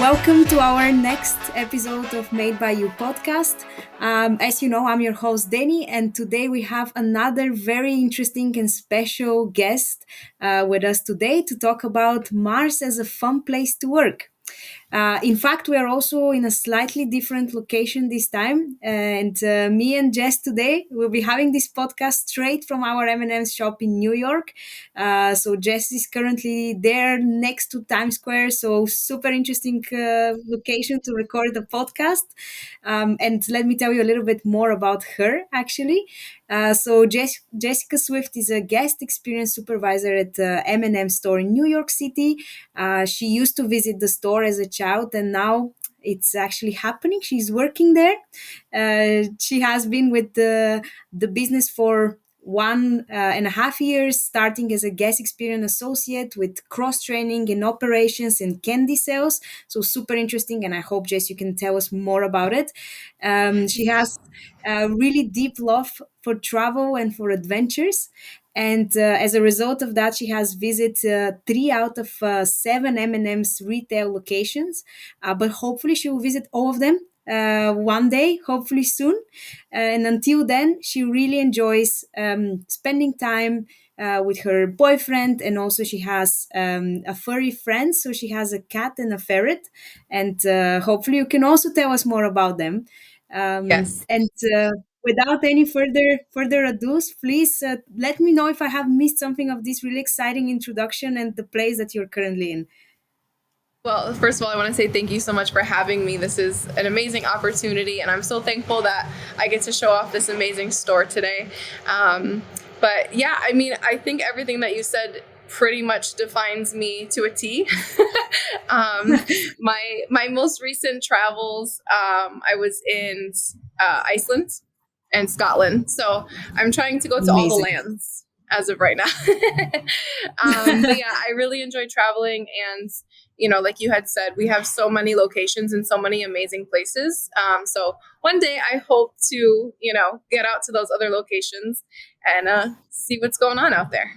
Welcome to our next episode of Made by You podcast. As you know, I'm your host, Deni, and today we have another very interesting and special guest with us today to talk about Mars as a fun place to work. In fact, we are also in a slightly different location this time. And me and Jess today will be having this podcast straight from our M&M'S shop in New York. So Jess is currently there next to Times Square. So super interesting location to record the podcast. And let me tell you a little bit more about her, actually. Jessica Swift is a guest experience supervisor at M&M store in New York City. She used to visit the store as a child, and now it's actually happening. She's working there. She has been with the business for 1.5 years, starting as a guest experience associate with cross training in operations and candy sales. So super interesting, and I hope Jess, you can tell us more about it. She has a really deep love for travel and for adventures. And as a result of that, she has visited 3 out of 7 M&M's retail locations. But hopefully, she will visit all of them one day, hopefully soon. And until then, she really enjoys spending time with her boyfriend. And also, she has a furry friend. So she has a cat and a ferret. And hopefully, you can also tell us more about them. Yes. And without any further ado, please let me know if I have missed something of this really exciting introduction and the place that you're currently in. Well, first of all, I want to say thank you so much for having me. This is an amazing opportunity, and I'm so thankful that I get to show off this amazing store today. But yeah, I mean, I think everything that you said pretty much defines me to a T. um, my most recent travels, I was in Iceland and Scotland, so I'm trying to go to all the Amazing. lands as of right now. But yeah, I really enjoy traveling, and like you had said, we have so many locations and so many amazing places. So one day I hope to, get out to those other locations and see what's going on out there.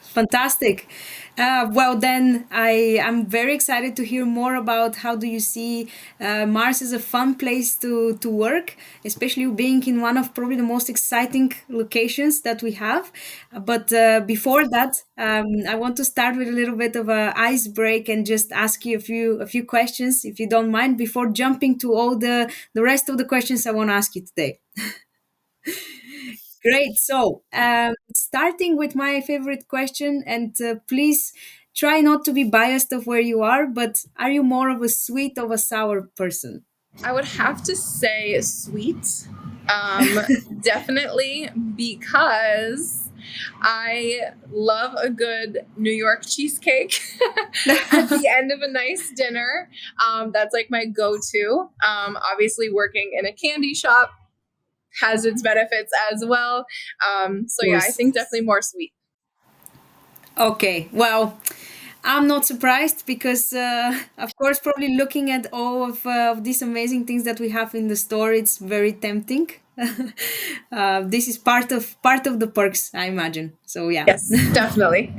Fantastic. Well, then I am very excited to hear more about how do you see Mars as a fun place to work, especially being in one of probably the most exciting locations that we have. But before that, I want to start with a little bit of a ice break and just ask you a few questions, if you don't mind, before jumping to all the rest of the questions I want to ask you today. Great. So, starting with my favorite question, and please try not to be biased of where you are, but are you more of a sweet or a sour person? I would have to say sweet. Um, Definitely because I love a good New York cheesecake at the end of a nice dinner. That's like my go-to. Obviously, working in a candy shop has its benefits as well. So yeah, I Course. think definitely more sweet. Okay. Well, I'm not surprised because, of course, probably looking at all of these amazing things that we have in the store, it's very tempting. This is part of the perks, I imagine. So yeah. Yes, definitely.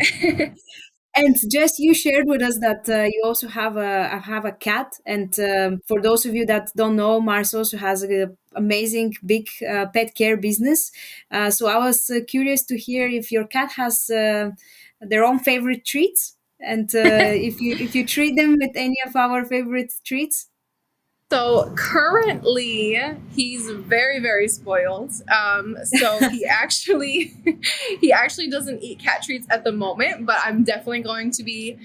And Jess, you shared with us that you also have a cat, and for those of you that don't know, Mars also has a amazing big pet care business. So I was curious to hear if your cat has their own favorite treats, and if you treat them with any of our favorite treats. So currently, he's very, very spoiled. So he actually, he actually doesn't eat cat treats at the moment. But I'm definitely going to be,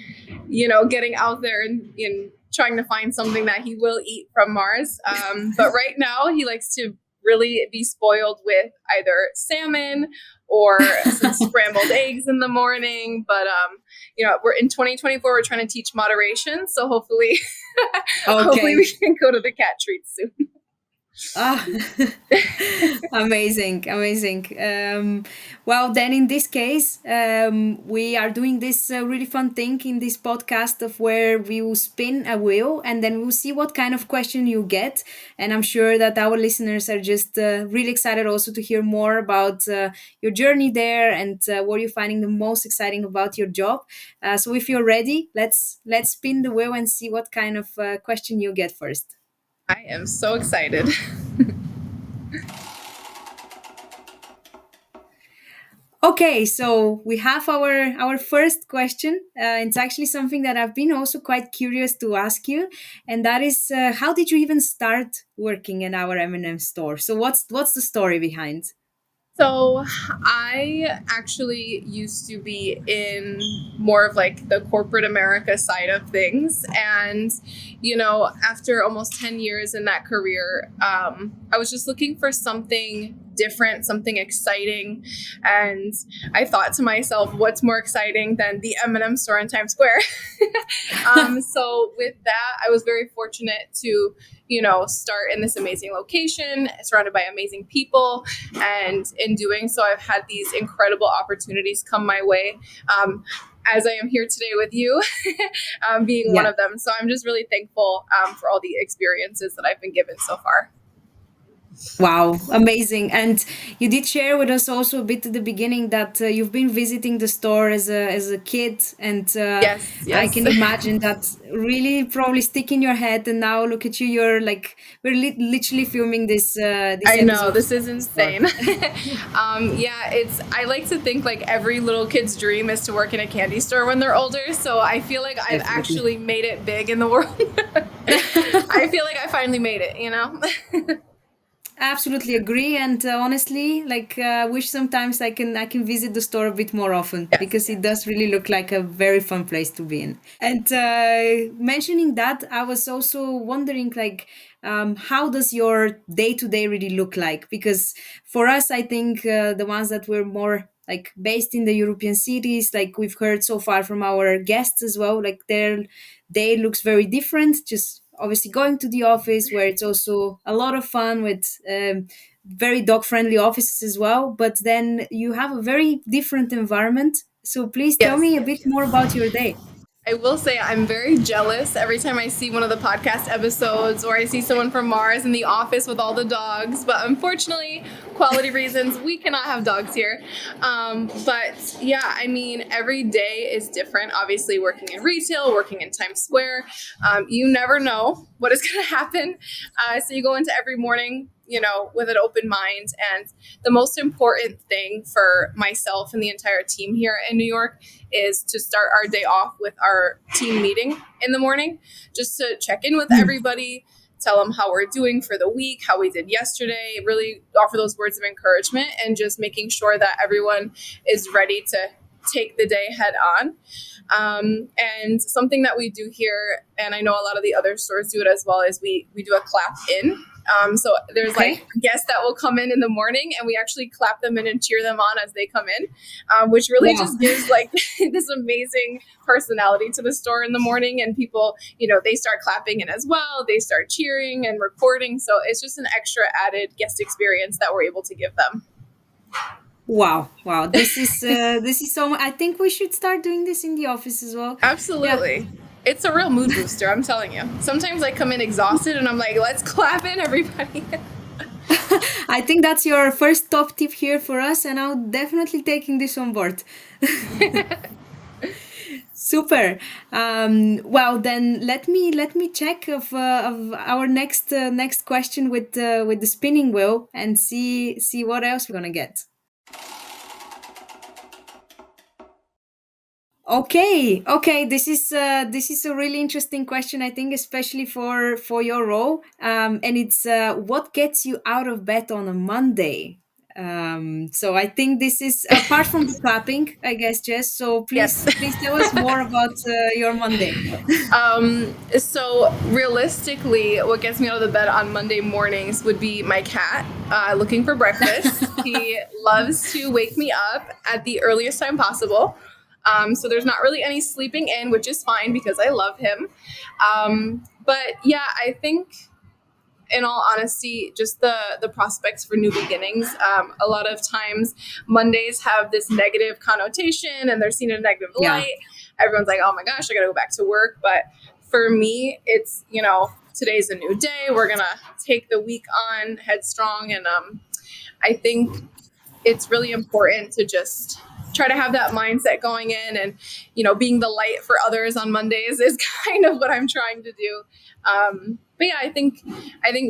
getting out there and trying to find something that he will eat from Mars. But right now, he likes to really be spoiled with either salmon or some scrambled eggs in the morning. But we're in 2024. We're trying to teach moderation, so hopefully, hopefully Okay. we can go to the cat treats soon. Ah, amazing, amazing. Well, then in this case, we are doing this really fun thing in this podcast of where we will spin a wheel and then we'll see what kind of question you get. And I'm sure that our listeners are just really excited also to hear more about your journey there and what you're finding the most exciting about your job. So if you're ready, let's spin the wheel and see what kind of question you get first. I am so excited. Okay, so we have our first question. It's actually something that I've been also quite curious to ask you, and that is, how did you even start working in our M&M store? So what's the story behind? So I actually used to be in more of like the corporate America side of things. And, after almost 10 years in that career, I was just looking for something different, something exciting. And I thought to myself, what's more exciting than the M&M store in Times Square? So with that, I was very fortunate to, start in this amazing location, surrounded by amazing people. And in doing so, I've had these incredible opportunities come my way. As I am here today with you, being one Yeah. of them. So I'm just really thankful for all the experiences that I've been given so far. Wow, amazing. And you did share with us also a bit at the beginning that you've been visiting the store as a kid, and Yes, I yes. can imagine that really probably stick in your head. And now look at you, you're like we're literally filming this I know, episode this is from the store. insane. Yeah, I like to think like every little kid's dream is to work in a candy store when they're older. So I feel like I've Definitely. actually made it big in the world. I feel like I finally made it. Absolutely agree, and honestly, like wish sometimes I can visit the store a bit more often Yes, because it yes. does really look like a very fun place to be in. And mentioning that, I was also wondering, like, how does your day to day really look like? Because for us, I think the ones that were more like based in the European cities, like we've heard so far from our guests as well, like their day looks very different. Just obviously going to the office where it's also a lot of fun with very dog friendly offices as well. But then you have a very different environment. So please tell Yes. me a bit more about your day. I will say I'm very jealous every time I see one of the podcast episodes or I see someone from Mars in the office with all the dogs. But unfortunately, quality reasons, we cannot have dogs here. But yeah, I mean, every day is different. Obviously, working in retail, working in Times Square, you never know what is going to happen. So you go into every morning, with an open mind. And the most important thing for myself and the entire team here in New York is to start our day off with our team meeting in the morning, just to check in with Mm. everybody, tell them how we're doing for the week, how we did yesterday, really offer those words of encouragement, and just making sure that everyone is ready to take the day head on. And something that we do here, and I know a lot of the other stores do it as well, is we do a clap in. So there's like Okay. guests that will come in the morning, and we actually clap them in and cheer them on as they come in, which really Wow. just gives like this amazing personality to the store in the morning. And people, they start clapping in as well. They start cheering and recording. So it's just an extra added guest experience that we're able to give them. Wow. Wow. This is so I think we should start doing this in the office as well. Yeah. Absolutely. It's a real mood booster, I'm telling you. Sometimes I come in exhausted and I'm like, let's clap in, everybody. I think that's your first top tip here for us, and I'll definitely taking this on board. Super. Well, then let me check of our next question with the spinning wheel and see what else we're gonna get. Okay, okay. This is a really interesting question. I think, especially for your role. And it's what gets you out of bed on a Monday. So I think this is apart from the clapping, I guess, Jess. So Yes. please tell us more about your Monday. So realistically, what gets me out of the bed on Monday mornings would be my cat looking for breakfast. He loves to wake me up at the earliest time possible. So there's not really any sleeping in, which is fine because I love him. But yeah, I think in all honesty, just the prospects for new beginnings. A lot of times, Mondays have this negative connotation, and they're seen in a negative Yeah. light. Everyone's like, "Oh my gosh, I got to go back to work." But for me, it's today's a new day. We're gonna take the week on headstrong, and I think it's really important to just try to have that mindset going in, and being the light for others on Mondays is kind of what I'm trying to do. But yeah, I think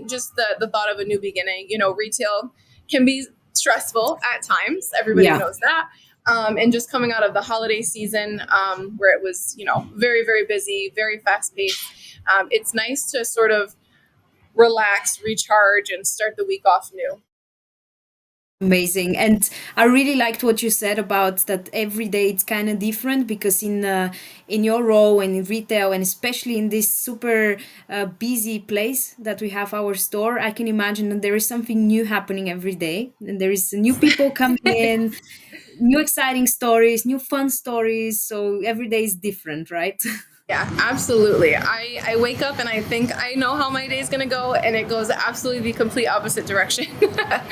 just the thought of a new beginning. Retail can be stressful at times, everybody Yeah. knows that. And just coming out of the holiday season, where it was very, very busy, very fast paced, it's nice to sort of relax, recharge, and start the week off new. Amazing. And I really liked what you said about that every day it's kind of different, because in your role and in retail, and especially in this super busy place that we have our store, I can imagine that there is something new happening every day, and there is new people coming in, new exciting stories, new fun stories. So every day is different, right? Yeah, absolutely. I wake up and I think I know how my day is going to go, and it goes absolutely the complete opposite direction.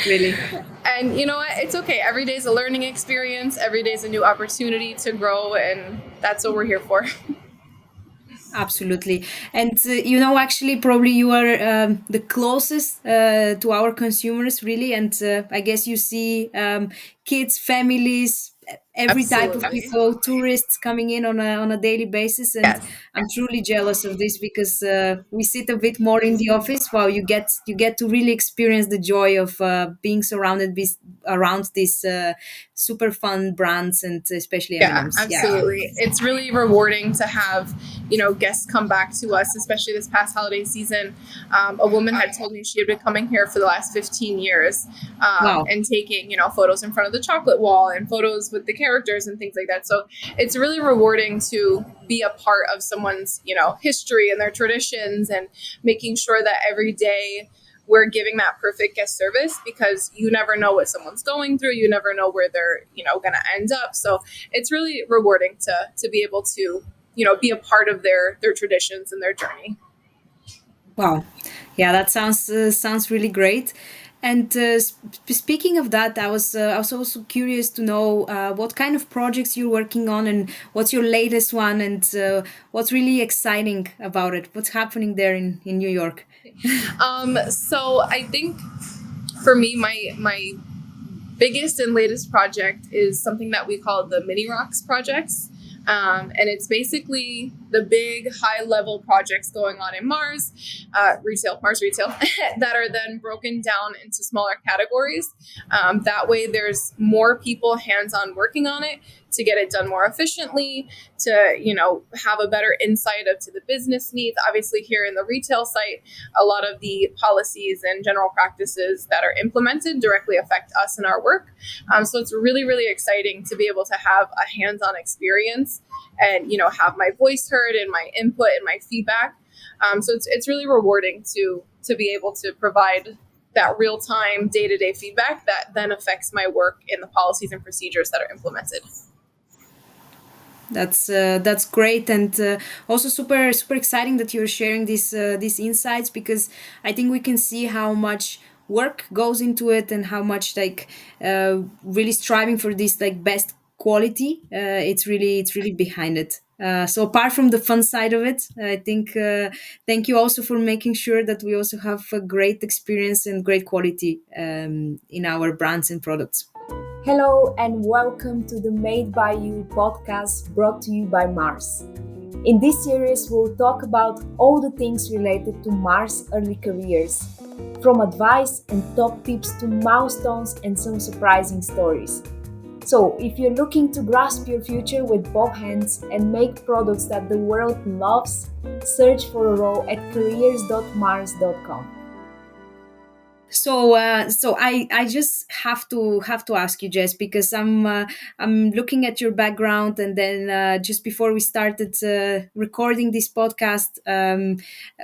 Really. And you know what? It's okay. Every day is a learning experience. Every day is a new opportunity to grow, and that's what we're here for. Absolutely. And actually, probably you are the closest to our consumers, really. And I guess you see kids, families, every type of Absolutely. people, tourists coming in on a daily basis. And Yes. I'm truly jealous of this, because we sit a bit more in the office, while you get to really experience the joy of being surrounded around these super fun brands, and especially Yeah, M&M's. Yeah. absolutely. It's really rewarding to have, guests come back to us, especially this past holiday season. A woman had told me she had been coming here for the last 15 years, Wow. and taking, photos in front of the chocolate wall and photos with the characters and things like that. So it's really rewarding to be a part of someone's, history and their traditions, and making sure that every day we're giving that perfect guest service, because you never know what someone's going through. You never know where they're, going to end up. So it's really rewarding to be able to, be a part of their traditions and their journey. Wow, yeah, that sounds really great. And speaking of that, I was also curious to know what kind of projects you're working on, and what's your latest one, and what's really exciting about it. What's happening there in New York? So I think for me, my biggest and latest project is something that we call the Mini Rocks projects. And it's basically the big high level projects going on in Mars retail, that are then broken down into smaller categories. That way, there's more people hands on working on it to get it done more efficiently, to have a better insight of to the business needs. Obviously, here in the retail site, a lot of the policies and general practices that are implemented directly affect us in our work. So it's really, really exciting to be able to have a hands-on experience, and have my voice heard, and my input and my feedback. So it's really rewarding to be able to provide that real-time day-to-day feedback that then affects my work in the policies and procedures that are implemented. That's great, and also super super exciting that you're sharing these insights, because I think we can see how much work goes into it, and how much really striving for this best quality. It's really behind it. So apart from the fun side of it, I think thank you also for making sure that we also have a great experience and great quality in our brands and products. Hello and welcome to the Made by You podcast, brought to you by Mars. In this series, we'll talk about all the things related to Mars early careers, from advice and top tips to milestones and some surprising stories. So, if you're looking to grasp your future with both hands and make products that the world loves, search for a role at careers.mars.com. So I just have to ask you, Jess, because I'm looking at your background, and then just before we started recording this podcast,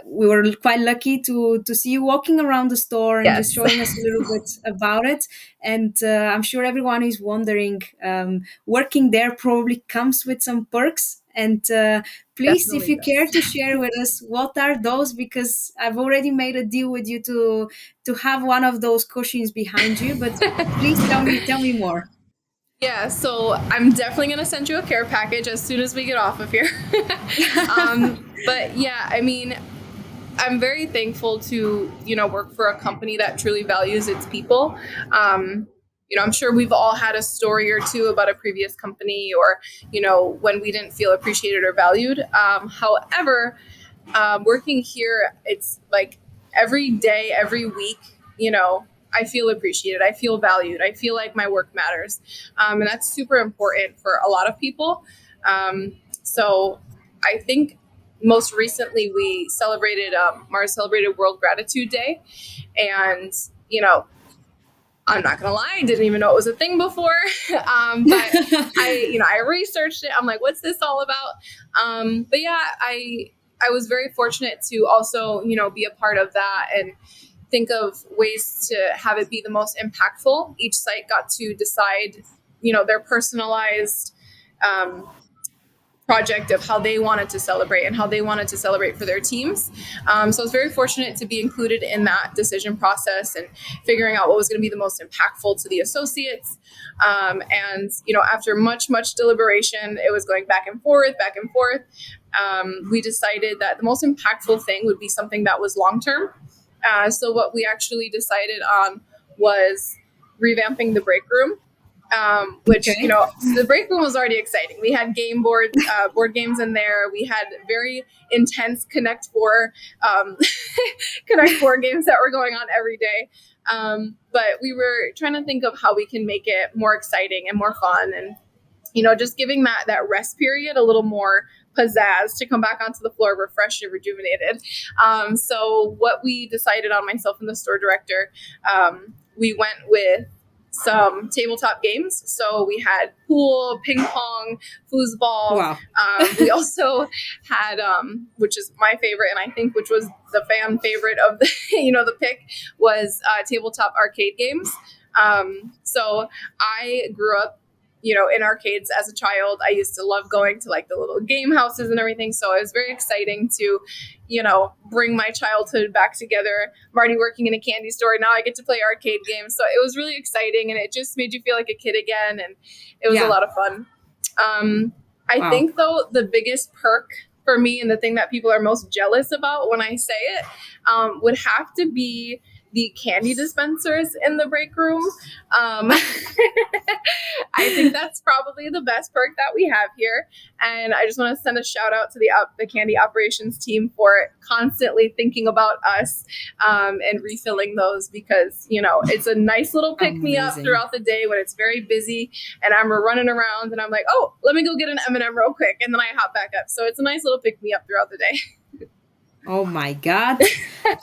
we were quite lucky to see you walking around the store and just Yes. showing us a little bit about it. And I'm sure everyone is wondering, working there probably comes with some perks. And please, if Definitely, you care Jess. to share with us, what are those? Because I've already made a deal with you to have one of those cushions behind you. But please tell me more. Yeah, so I'm definitely going to send you a care package as soon as we get off of here. But yeah, I mean, I'm very thankful to, work for a company that truly values its people. I'm sure we've all had a story or two about a previous company or, when we didn't feel appreciated or valued. However, working here, it's like every day, every week, I feel appreciated. I feel valued. I feel like my work matters. And that's super important for a lot of people. So I think most recently we celebrated, Mars celebrated World Gratitude Day. And, I'm not gonna lie, I didn't even know it was a thing before. But I researched it. I'm like, what's this all about? But yeah, I was very fortunate to also, be a part of that and think of ways to have it be the most impactful. Each site got to decide, their personalized project of how they wanted to celebrate and how they wanted to celebrate for their teams. So I was very fortunate to be included in that decision process and figuring out what was going to be the most impactful to the associates. And, after much deliberation, it was going back and forth, back and forth. We decided that the most impactful thing would be something that was long term. So what we actually decided on was revamping the break room, which Okay. the break room was already exciting. We had board games in there. We had very intense Connect Four, Connect Four games that were going on every day. But we were trying to think of how we can make it more exciting and more fun, and just giving that rest period a little more pizzazz to come back onto the floor refreshed and rejuvenated. So what we decided on, myself and the store director, we went with some tabletop games. So we had pool, ping pong, foosball. Wow. We also had, which is my favorite, and I think which was the fan favorite of the, the pick was tabletop arcade games. So I grew up, in arcades as a child. I used to love going to like the little game houses and everything. So it was very exciting to, bring my childhood back together. I'm already working in a candy store. Now I get to play arcade games. So it was really exciting, and it just made you feel like a kid again. And it was a Yeah. lot of fun. I Wow. think though, the biggest perk for me and the thing that people are most jealous about when I say it, would have to be the candy dispensers in the break room. I think that's probably the best perk that we have here, and I just want to send a shout out to the candy operations team for constantly thinking about us, and refilling those, because it's a nice little pick me up Amazing. throughout the day when it's very busy and I'm running around and I'm like, oh, let me go get an M&M real quick, and then I hop back up. So it's a nice little pick me up throughout the day. Oh my God,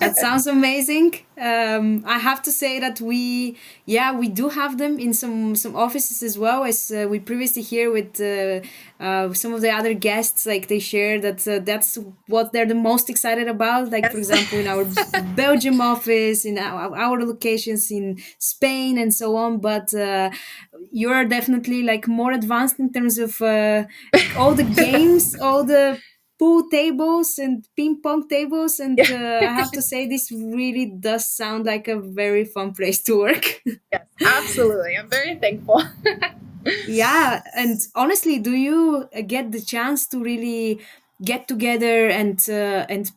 that sounds amazing. I have to say that we do have them in some offices as well, as we previously hear with some of the other guests. Like they share that that's what they're the most excited about. Like for Yes. example, in our Belgium office, in our locations in Spain, and so on. But you're definitely like more advanced in terms of all the games, all the pool tables and ping pong tables, and Yeah. I have to say this really does sound like a very fun place to work. Yes, absolutely. I'm very thankful. Yeah, and honestly, do you get the chance to really get together and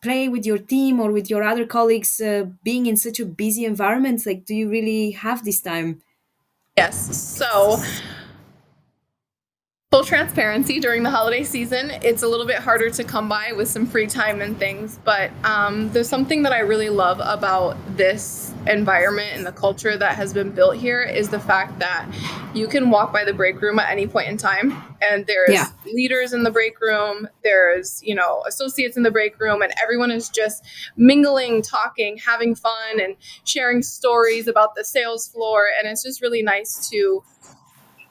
play with your team or with your other colleagues, being in such a busy environment? Like, do you really have this time? Yes. So, full transparency, during the holiday season, it's a little bit harder to come by with some free time and things. But there's something that I really love about this environment and the culture that has been built here is the fact that you can walk by the break room at any point in time. And Yeah. there's leaders in the break room, there's, associates in the break room, and everyone is just mingling, talking, having fun, and sharing stories about the sales floor. And it's just really nice to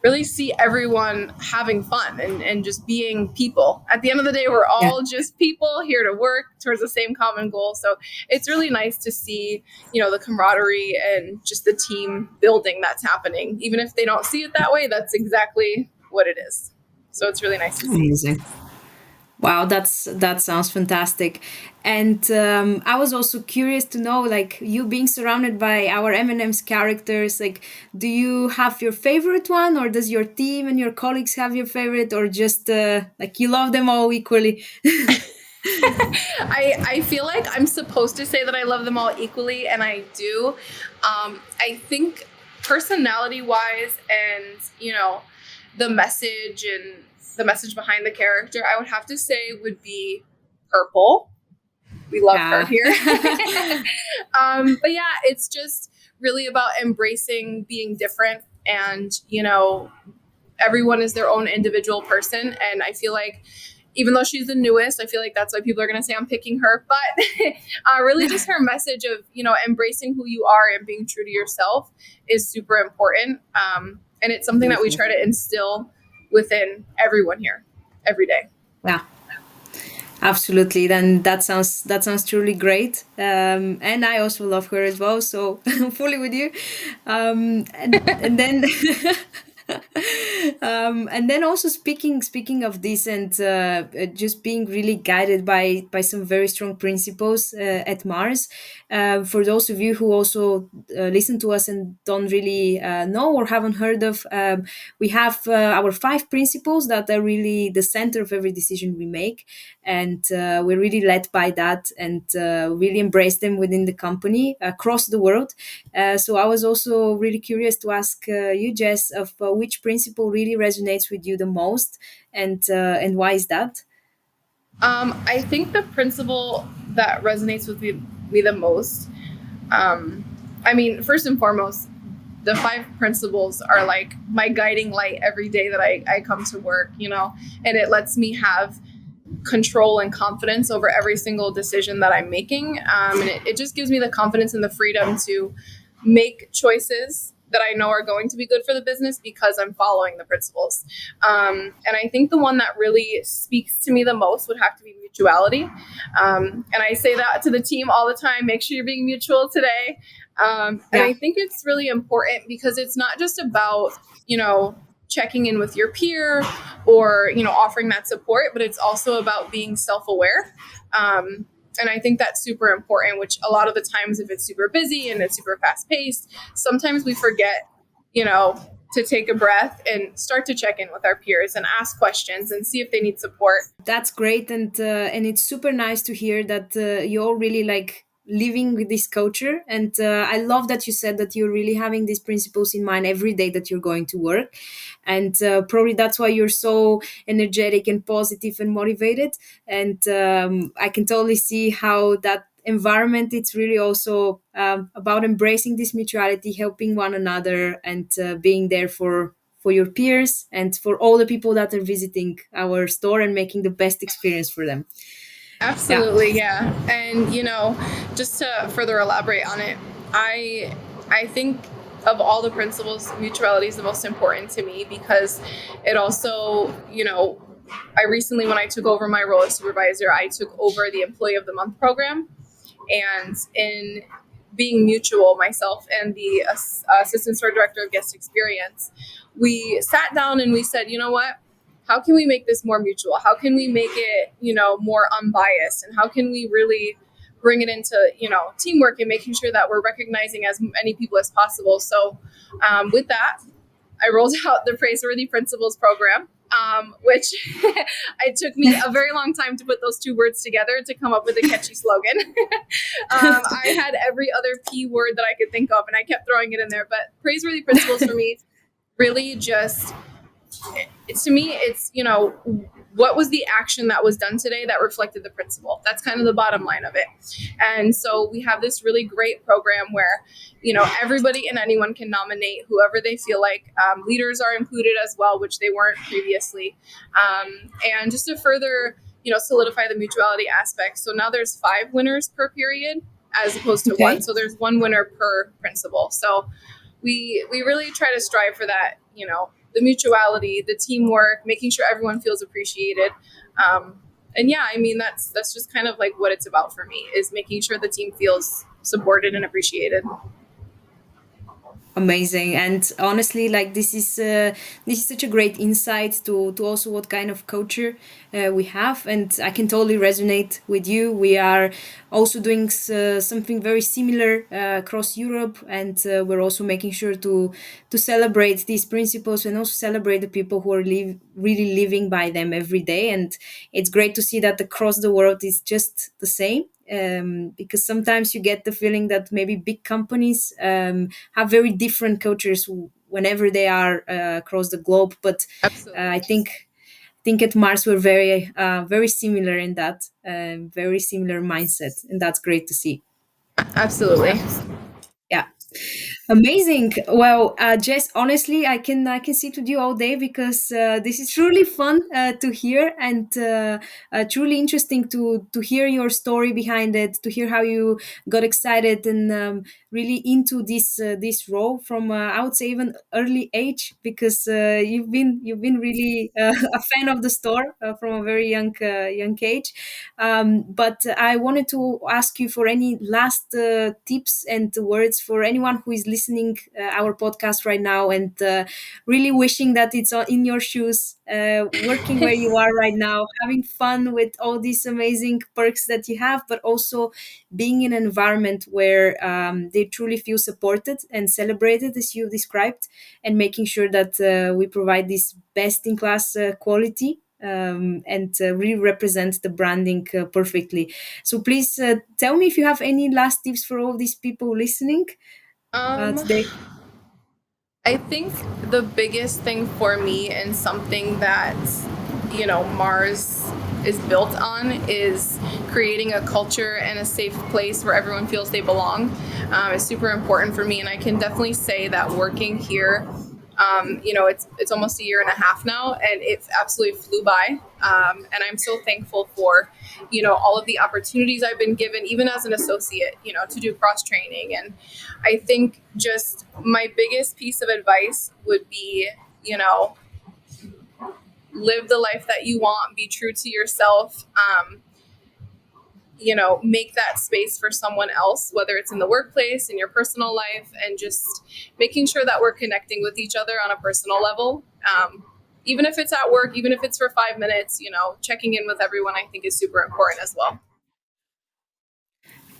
really see everyone having fun and just being people. At the end of the day, we're Yeah. all just people here to work towards the same common goal. So it's really nice to see, the camaraderie and just the team building that's happening. Even if they don't see it that way, that's exactly what it is. So it's really nice to see. Amazing. Wow, that sounds fantastic. And I was also curious to know, like, you being surrounded by our M&M's characters, like, do you have your favorite one, or does your team and your colleagues have your favorite, or just like you love them all equally? I feel like I'm supposed to say that I love them all equally, and I do. I think personality wise, and the message and the message behind the character, I would have to say would be Purple. We love her Yeah. here. But yeah, it's just really about embracing being different, and everyone is their own individual person. And I feel like even though she's the newest, I feel like that's why people are going to say I'm picking her. But really, just her message of embracing who you are and being true to yourself is super important. And it's something that we Beautiful. try to instill within everyone here every day. Yeah. Absolutely, then that sounds truly great, and I also love her as well. So fully with you, and then and then also speaking of this, and just being really guided by some very strong principles at Mars. For those of you who also listen to us and don't really know or haven't heard of, we have our five principles that are really the center of every decision we make, and we're really led by that, and really embrace them within the company across the world. So I was also really curious to ask you, Jess, of which principle really resonates with you the most, and why is that? I think the principle that resonates with me the most, I mean, first and foremost, the five principles are like my guiding light every day that I come to work, and it lets me have control and confidence over every single decision that I'm making. And it just gives me the confidence and the freedom to make choices that I know are going to be good for the business because I'm following the principles. And I think the one that really speaks to me the most would have to be mutuality. And I say that to the team all the time, make sure you're being mutual today. And Yeah. I think it's really important because it's not just about, checking in with your peer or offering that support, but it's also about being self-aware. And I think that's super important, which a lot of the times, if it's super busy and it's super fast paced, sometimes we forget, to take a breath and start to check in with our peers and ask questions and see if they need support. That's great, and it's super nice to hear that you're really like living with this culture, and I love that you said that you're really having these principles in mind every day that you're going to work, and probably that's why you're so energetic and positive and motivated, and I can totally see how that environment, it's really also about embracing this mutuality, helping one another, and being there for your peers and for all the people that are visiting our store and making the best experience for them. Yeah. Absolutely, yeah. And just to further elaborate on it, I think of all the principles, mutuality is the most important to me because it also, I recently, when I took over my role as supervisor, I took over the Employee of the Month program. And in being mutual, myself and the assistant store director of Guest Experience, we sat down and we said, you know what? How can we make this more mutual? How can we make it, more unbiased? And how can we really bring it into, teamwork and making sure that we're recognizing as many people as possible? So, with that, I rolled out the Praiseworthy Principles program, which it took me a very long time to put those two words together to come up with a catchy slogan. I had every other P word that I could think of, and I kept throwing it in there. But Praiseworthy Principles for me really just to me, it's, what was the action that was done today that reflected the principle? That's kind of the bottom line of it. And so we have this really great program where, everybody and anyone can nominate whoever they feel like. Leaders are included as well, which they weren't previously. And just to further, solidify the mutuality aspect. So now there's 5 winners per period as opposed to one. Okay. So there's 1 winner per principle. So we really try to strive for that, the mutuality, the teamwork, making sure everyone feels appreciated. And yeah, I mean, that's just kind of like what it's about for me, is making sure the team feels supported and appreciated. Amazing. And honestly, like this is such a great insight to also what kind of culture we have, and I can totally resonate with you. We are also doing something very similar across Europe, and we're also making sure to celebrate these principles and also celebrate the people who are really living by them every day. And it's great to see that across the world is just the same. Because sometimes you get the feeling that maybe big companies have very different cultures whenever they are across the globe. But I Absolutely. think at Mars we're very similar in that, very similar mindset, and that's great to see. Absolutely. Yeah. Amazing. Well, Jess, honestly, I can sit with you all day because this is truly fun to hear, and truly interesting to hear your story behind it, to hear how you got excited and really into this role from I would say even early age, because you've been really a fan of the store from a very young age. But I wanted to ask you for any last tips and words for anyone who is listening our podcast right now and really wishing that it's in your shoes, working where you are right now, having fun with all these amazing perks that you have, but also being in an environment where they truly feel supported and celebrated, as you described, and making sure that we provide this best in class quality, and really represent the branding perfectly. So please tell me if you have any last tips for all these people listening Um, today. I think the biggest thing for me and something that, Mars is built on is creating a culture and a safe place where everyone feels they belong. Is super important for me. And I can definitely say that working here, it's almost a year and a half now, and it absolutely flew by. And I'm so thankful for, all of the opportunities I've been given, even as an associate, to do cross training. And I think just my biggest piece of advice would be, live the life that you want, be true to yourself. Make that space for someone else, whether it's in the workplace, in your personal life, and just making sure that we're connecting with each other on a personal level. Even if it's at work, even if it's for 5 minutes, checking in with everyone, I think is super important as well.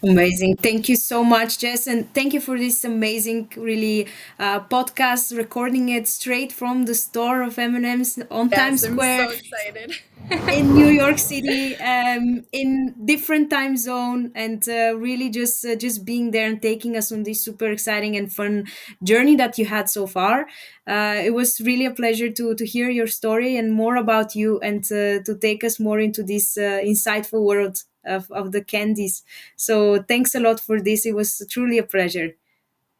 Amazing. Thank you so much, Jess. And thank you for this amazing, really, podcast, recording it straight from the store of M&M's on Yes, Times I'm Square so excited. in New York City, in different time zone, and really just being there and taking us on this super exciting and fun journey that you had so far. It was really a pleasure to hear your story and more about you, and to take us more into this insightful world of the candies. So thanks a lot for this. It was truly a pleasure.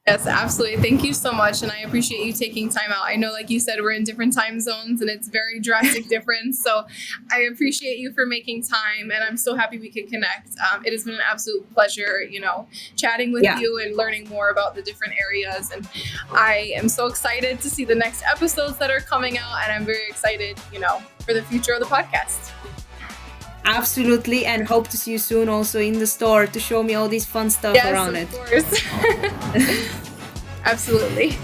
Yes, absolutely. Thank you so much. And I appreciate you taking time out. I know, like you said, we're in different time zones and it's very drastic difference. So I appreciate you for making time. And I'm so happy we could connect. It has been an absolute pleasure, chatting with Yeah. you and learning more about the different areas. And I am so excited to see the next episodes that are coming out. And I'm very excited, for the future of the podcast. Absolutely, and hope to see you soon also in the store to show me all this fun stuff Yes, around of it. course. Absolutely.